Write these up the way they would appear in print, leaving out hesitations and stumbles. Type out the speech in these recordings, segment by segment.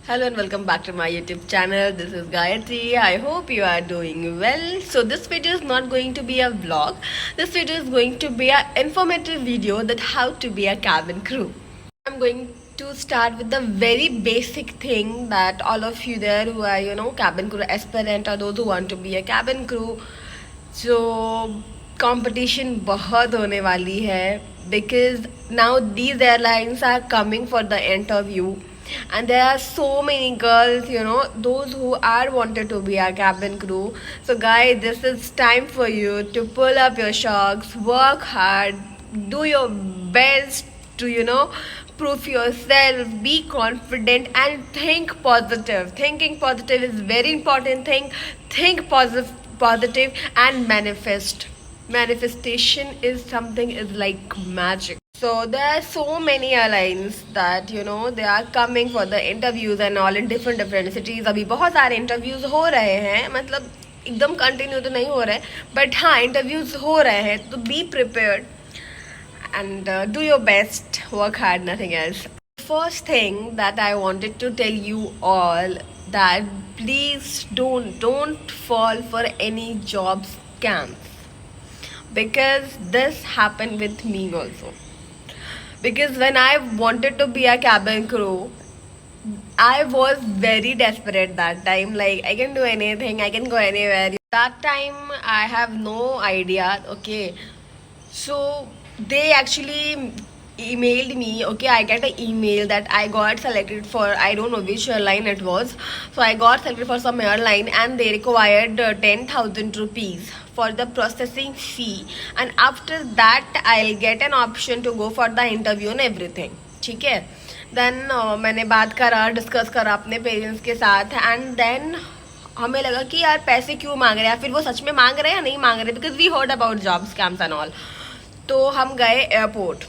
Hello and welcome back to my YouTube channel. This is Gayatri. I hope you are doing well. So this video is not going to be a vlog. This video is going to be an informative video that how to be a cabin crew. I'm going to start with the very basic thing that all of you there who are cabin crew aspirant or those who want to be a cabin crew. So competition बहुत होने वाली है because now these airlines are coming for the interview and there are so many girls, those who are wanted to be a cabin crew. So guys, this is time for you to pull up your socks, work hard, do your best to prove yourself, be confident and think positive. Thinking positive is very important thing. Think positive and manifestation is something is like magic. So there are so many airlines that they are coming for the interviews and all in different cities. अभी बहुत सारे interviews हो रहे हैं, मतलब एकदम continue तो नहीं हो रहे, बट हाँ interviews हो रहे हैं, तो be prepared and do your best, work hard, nothing else. First thing that I wanted to tell you all that please don't fall for any job scams, because this happened with me also. Because when I wanted to be a cabin crew, I was very desperate that time. Like, I can do anything, I can go anywhere. That time, I have no idea. Okay, so they actually emailed me. Okay, I get an email that I got selected for, I don't know which airline it was. So I got selected for some airline and they required 10,000 rupees for the processing fee, and after that I'll get an option to go for the interview and everything. ठीक है, then मैंने बात करा, discuss करा अपने parents के साथ, and then हमें लगा कि यार पैसे क्यों मांग रहे हैं, फिर वो सच में मांग रहे हैं या नहीं मांग रहे, because we heard about job scams and all. तो हम गए airport.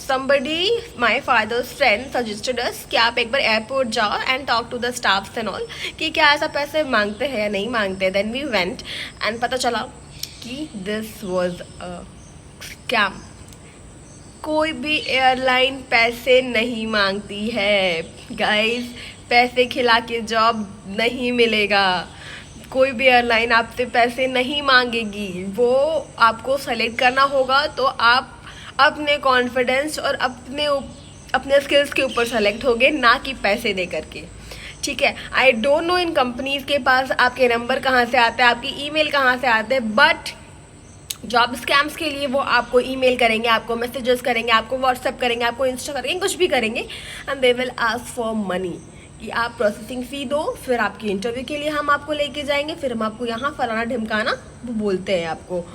somebody, my father's friend suggested us कि आप एक बार एयरपोर्ट जाओ and talk to the staffs and all कि क्या ऐसा पैसे मांगते हैं या नहीं मांगते. देन वी वेंट एंड पता चला कि दिस वाज अ स्कैम. कोई भी एयरलाइन पैसे नहीं मांगती है गाइस. पैसे खिला के जॉब नहीं मिलेगा. कोई भी एयरलाइन आपसे पैसे नहीं मांगेगी. वो आपको सेलेक्ट करना होगा तो आप अपने कॉन्फिडेंस और अपने स्किल्स के ऊपर सेलेक्ट होगे, ना कि पैसे दे करके. ठीक है, I don't know in companies के पास आपके नंबर कहाँ से आते हैं, आपकी ईमेल कहाँ से आते हैं, बट जॉब स्कैम्स के लिए वो आपको ईमेल करेंगे, आपको मैसेजेस करेंगे, आपको व्हाट्सएप करेंगे, आपको इंस्टा करेंगे, कुछ भी करेंगे, and they will ask for money कि आप प्रोसेसिंग फ़ी दो, फिर आपकी इंटरव्यू के लिए हम आपको लेके जाएंगे, फिर हम आपको यहाँ फलाना ढिमकाना वो बोलते हैं आपको.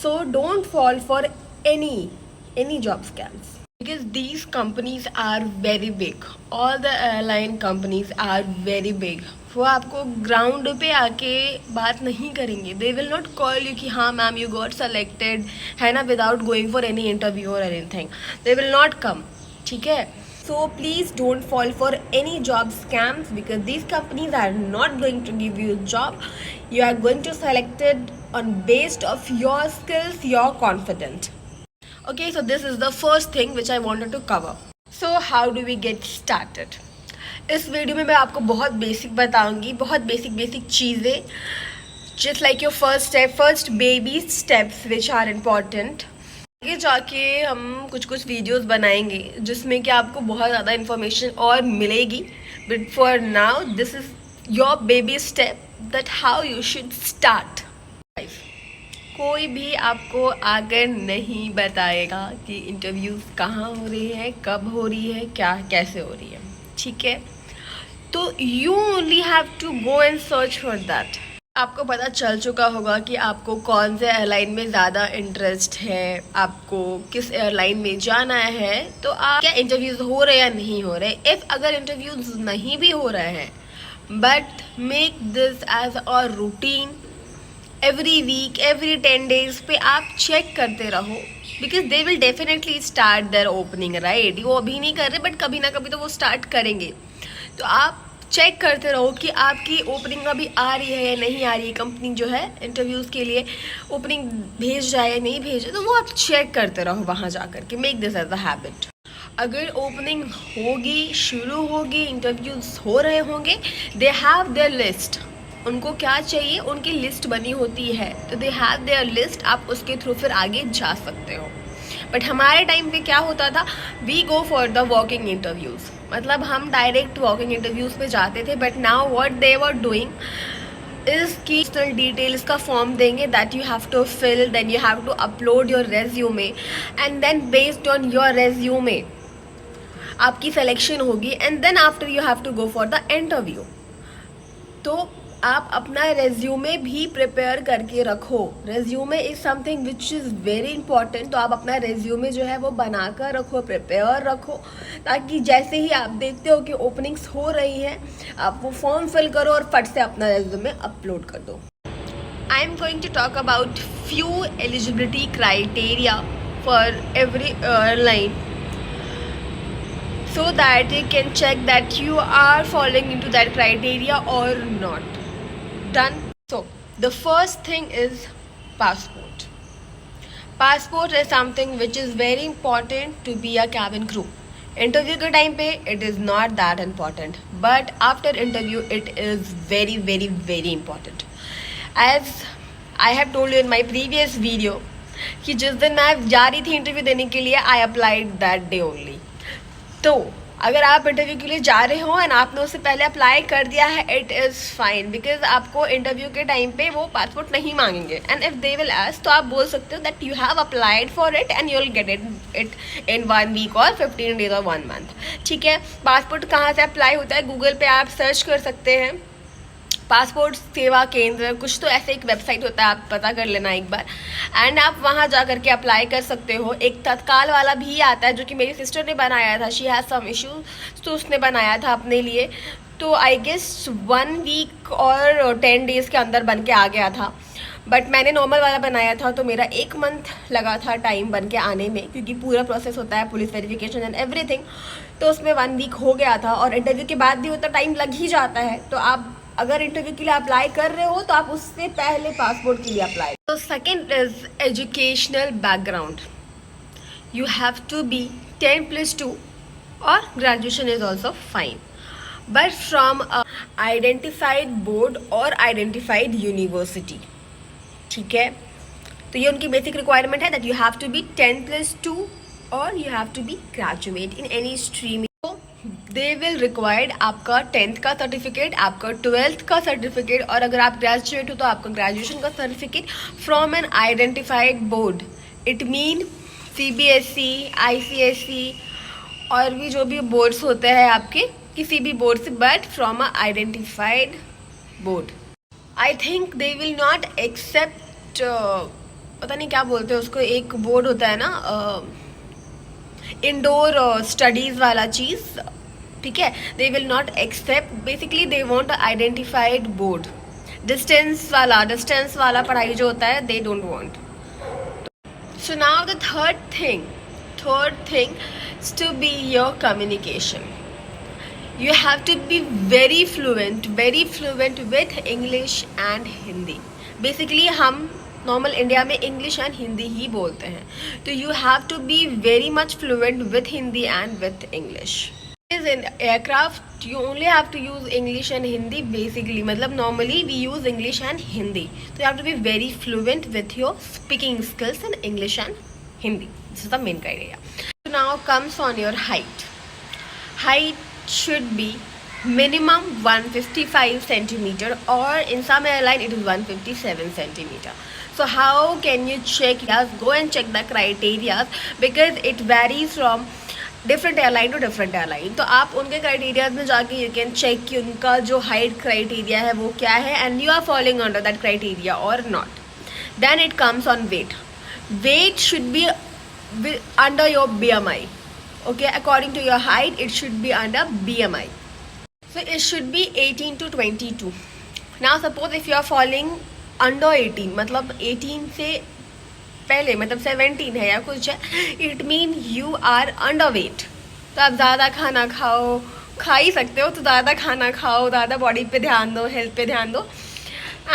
So don't fall for any job scams, because these companies are very big. All the airline companies are very big. वो आपको ग्राउंड पे आके बात नहीं करेंगे. They will not call you कि हाँ मैम you got selected है ना, without going for any interview or anything. They will not come. ठीक है, so please don't fall for any job scams, because these companies are not going to give you a job. You are going to selected on based of your skills, your confidence. Okay, so this is the first thing which I wanted to cover. So how do we get started? इस video में मैं आपको बहुत basic बताऊंगी, बहुत basic चीज़ें, just like your first baby steps which are important. आगे जाके हम कुछ वीडियोस बनाएंगे जिसमें कि आपको बहुत ज़्यादा इन्फॉर्मेशन और मिलेगी, but for now this is your baby step that how you should start. कोई भी आपको आकर नहीं बताएगा कि इंटरव्यूज़ कहाँ हो रही है, कब हो रही है, क्या कैसे हो रही है. ठीक है, तो you only have to go and search for that. आपको पता चल चुका होगा कि आपको कौन से एयरलाइन में ज़्यादा इंटरेस्ट है, आपको किस एयरलाइन में जाना है, तो आप क्या इंटरव्यूज़ हो रहे या नहीं हो रहे. इफ़ अगर इंटरव्यूज़ नहीं भी हो रहे हैं, but make this as a routine. Every week, every 10 days पे आप चेक करते रहो, because they will definitely start their opening, right. वो अभी नहीं कर रहे, बट कभी ना कभी तो वो स्टार्ट करेंगे. तो आप चेक करते रहो कि आपकी ओपनिंग अभी आ रही है या नहीं आ रही है. कंपनी जो है इंटरव्यूज़ के लिए ओपनिंग भेज जाए या नहीं भेज जाए, तो वो आप चेक करते रहो वहाँ जा कर के. Make this as a habit. अगर ओपनिंग होगी, शुरू होगी, इंटरव्यूज हो रहे होंगे, दे हैव देयर लिस्ट। उनको क्या चाहिए, उनकी लिस्ट बनी होती है, तो दे हैव देयर लिस्ट, आप उसके थ्रू फिर आगे जा सकते हो। बट हमारे टाइम पे क्या होता था, we go for the walking interviews, मतलब हम डायरेक्ट वॉकिंग इंटरव्यूज़ पे जाते थे। But now what they were doing इसकी डिटेल्स का फॉर्म देंगे that you have to fill, then you have to upload your resume and then based on your resume आपकी selection होगी and then after you have to go for the interview. तो आप अपना resume भी prepare करके रखो। Resume is something which is very important. तो आप अपना रेज्यूमे जो है वो बनाकर रखो, प्रिपेयर रखो, ताकि जैसे ही आप देखते हो कि ओपनिंग्स हो रही हैं, आप वो फॉर्म फिल करो और फट से अपना रेज्यूमे अपलोड कर दो। I am going to talk about few eligibility criteria for every airline, so that you can check that you are falling into that criteria or not. Done. So the first thing is passport. Passport is something which is very important to be a cabin crew. Interview के time पे it is not that important, but after interview it is very very very important. As I have told you in my previous video कि जिस दिन मैं जा रही थी interview देने के लिए, I applied that day only. तो अगर आप इंटरव्यू के लिए जा रहे हो एंड आपने उससे पहले अप्लाई कर दिया है, इट इज़ फाइन, बिकॉज आपको इंटरव्यू के टाइम पे वो पासपोर्ट नहीं मांगेंगे। And if they will ask, तो आप बोल सकते हो that you have applied for it and you will get it in 1 week और 15 डेज और 1 मंथ। ठीक है, पासपोर्ट कहाँ से अप्लाई होता है, गूगल पे आप सर्च कर सकते हैं, पासपोर्ट सेवा केंद्र, कुछ तो ऐसे एक वेबसाइट होता है, आप पता कर लेना एक बार, एंड आप वहाँ जा करके अप्लाई कर सकते हो। एक तत्काल वाला भी आता है जो कि मेरी सिस्टर ने बनाया था, शी हैज़ सम इश्यूज, तो उसने बनाया था अपने लिए। तो आई गेस 1 वीक और 10 डेज़ के अंदर बन के आ गया था। बट मैंने नॉर्मल वाला बनाया था, तो मेरा 1 मंथ लगा था टाइम बन के आने में, क्योंकि पूरा प्रोसेस होता है, पुलिस वेरिफिकेशन एंड एवरीथिंग। तो उसमें 1 वीक हो गया था, और इंटरव्यू के बाद भी उतना टाइम लग ही जाता है। तो आप अगर इंटरव्यू के लिए अप्लाई कर रहे हो तो आप उससे पहले पासपोर्ट के लिए अप्लाई। तो second is educational background. You have to be 10+2 और graduation is also fine, but from a identified board और आइडेंटिफाइड यूनिवर्सिटी। ठीक है, तो ये उनकी बेसिक रिक्वायरमेंट है that you have to be 10+2 और you have to be graduate in any stream. They will required आपका 10th का सर्टिफिकेट, आपका 12th का सर्टिफिकेट, और अगर आप ग्रेजुएट हो तो आपका ग्रेजुएशन का certificate from an identified board. It mean CBSE, ICSE और भी जो भी बोर्ड्स होते हैं आपके, किसी भी बोर्ड से, but from a identified board. I think they will not accept, पता नहीं क्या बोलते हैं उसको, एक बोर्ड होता है ना इंडोर स्टडीज़ वाला चीज़। ठीक है, they will not accept, basically they want identified board. Distance वाला पढ़ाई जो होता है, they don't want. So now the third thing is to be your communication. You have to be very fluent with English and Hindi. Basically हम normal India में English and Hindi ही बोलते हैं, तो you have to be very much fluent with Hindi and with English. In aircraft you only have to use English and Hindi basically, मतलब normally we use English and Hindi, तो you have to be very fluent with your speaking skills in English and Hindi. This is the main criteria. Now comes on your height. Height should be minimum 155 centimeter, or in some airline it is 157 centimeter. So how can you check? Yes, go and check the criteria because it varies from different airline to different airline. तो आप उनके criteria में जाके you can check कि उनका जो height criteria है वो क्या है and you are falling under that criteria or not. Then it comes on weight. Weight should be under your BMI. Okay, according to your height it should be under BMI. So it should be 18 to 22. Now suppose if you are falling under 18, मतलब 18 से पहले मतलब 17 है या कुछ है, it mean you are underweight. तो आप ज़्यादा खाना खाओ, खा ही सकते हो तो ज़्यादा खाना खाओ, ज़्यादा बॉडी पे ध्यान दो, हेल्थ पे ध्यान दो,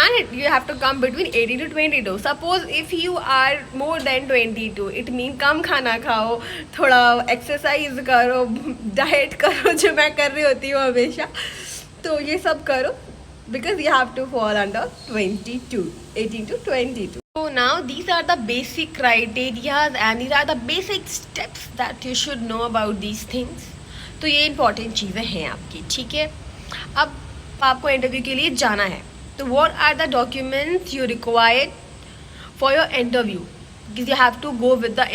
and you have to come between 18 to 22. Suppose if you are more than 22, it mean कम खाना खाओ, थोड़ा एक्सरसाइज करो, डाइट करो जो मैं कर रही होती हूँ हमेशा, तो ये सब करो because you have to fall under 22, 18 to 22. So now these are the basic criteria and these are the basic steps that you should know about these things. तो ये important चीज़ें हैं आपकी, ठीक है. अब आपको इंटरव्यू के लिए जाना है, तो what are the documents you required for your interview? Because you have to go with the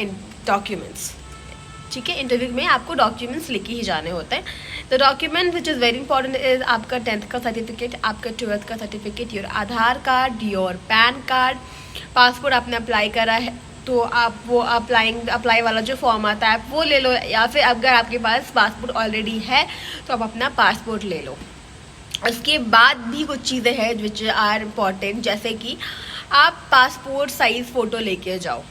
documents. ठीक है, इंटरव्यू में आपको डॉक्यूमेंट्स लेके ही जाने होते हैं. The document which is very important is आपका 10th का सर्टिफिकेट, आपका 12th का certificate, your Aadhaar card, your pan card. Passport आपने अप्लाई करा है तो आप वो अप्लाई वाला जो फॉर्म आता है आप वो ले लो, या फिर अगर आपके पास पासपोर्ट ऑलरेडी है तो आप अपना पासपोर्ट ले लो. उसके बाद भी कुछ चीज़ें हैं विच आर इम्पॉर्टेंट, जैसे कि आप पासपोर्ट साइज़ फ़ोटो लेके जाओ.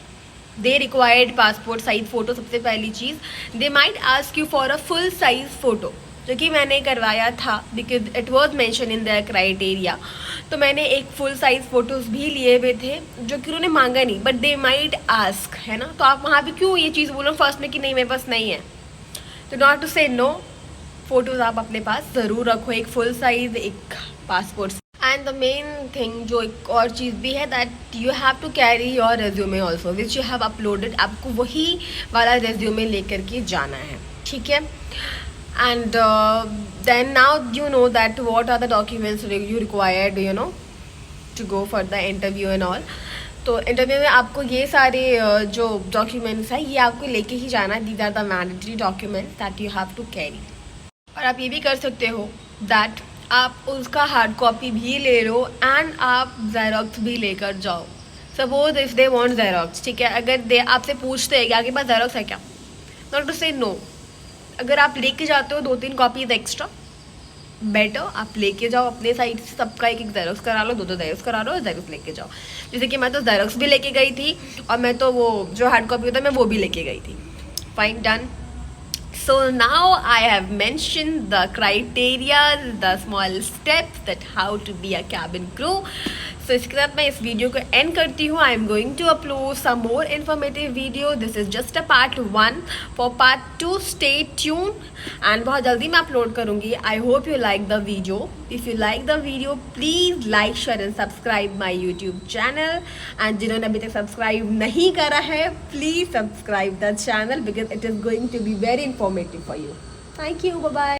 They required passport size photo. सबसे पहली चीज़, they might ask you for a full size photo, जो कि मैंने करवाया था because it was mention in the criteria. तो मैंने एक फुल साइज फ़ोटोज़ भी लिए हुए थे जो कि उन्होंने मांगा नहीं, बट दे माइट आस्क, है ना. तो आप वहाँ पे क्यों ये चीज़ बोलो फर्स्ट में कि नहीं मेरे पास नहीं है. तो not to say no, photos आप अपने पास ज़रूर रखो, एक फुल साइज, एक passport. And the main thing जो एक और चीज़ भी है, that you have to carry your resume also which you have uploaded. आपको वही वाला रेज्यूमे लेकर के जाना है, ठीक है. And then now you know that what are the documents you required, you know, to go for the interview and all. तो इंटरव्यू में आपको ये सारे जो डॉक्यूमेंट्स हैं ये आपको लेके ही जाना है. These are the mandatory documents that you have to carry. और आप ये भी कर सकते हो दैट आप उसका हार्ड कॉपी भी ले लो एंड आप ज़ेरॉक्स भी लेकर जाओ. Suppose if they want xerox, ठीक है, अगर दे आपसे पूछते हैं कि आपके पास ज़ेरॉक्स है क्या, नॉट टू से नो. अगर आप लेके जाते हो 2-3 कॉपीज एक्स्ट्रा, बेटर आप लेके जाओ अपने साइड से. सबका एक ज़ेरॉक्स करा लो, 2-2 ज़ेरॉक्स करा लो, ज़ेरॉक्स लेके जाओ. जैसे कि मैं तो ज़ेरॉक्स भी लेके गई थी और मैं तो वो जो हार्ड कॉपी होता है मैं वो भी लेके गई थी. Fine, done. So now I have mentioned the criteria, the small steps that how to be a cabin crew. So इसके साथ मैं इस वीडियो को एंड करती हूँ. I am going to upload some more informative video. This is just a part 1. For part 2 stay tuned and बहुत जल्दी मैं अपलोड करूँगी. I hope you like the video. If you like the video, please like, share and subscribe my YouTube channel. And जिन्होंने अभी तक subscribe नहीं करा है, please subscribe the channel because it is going to be very informative for you. Thank you. Bye bye.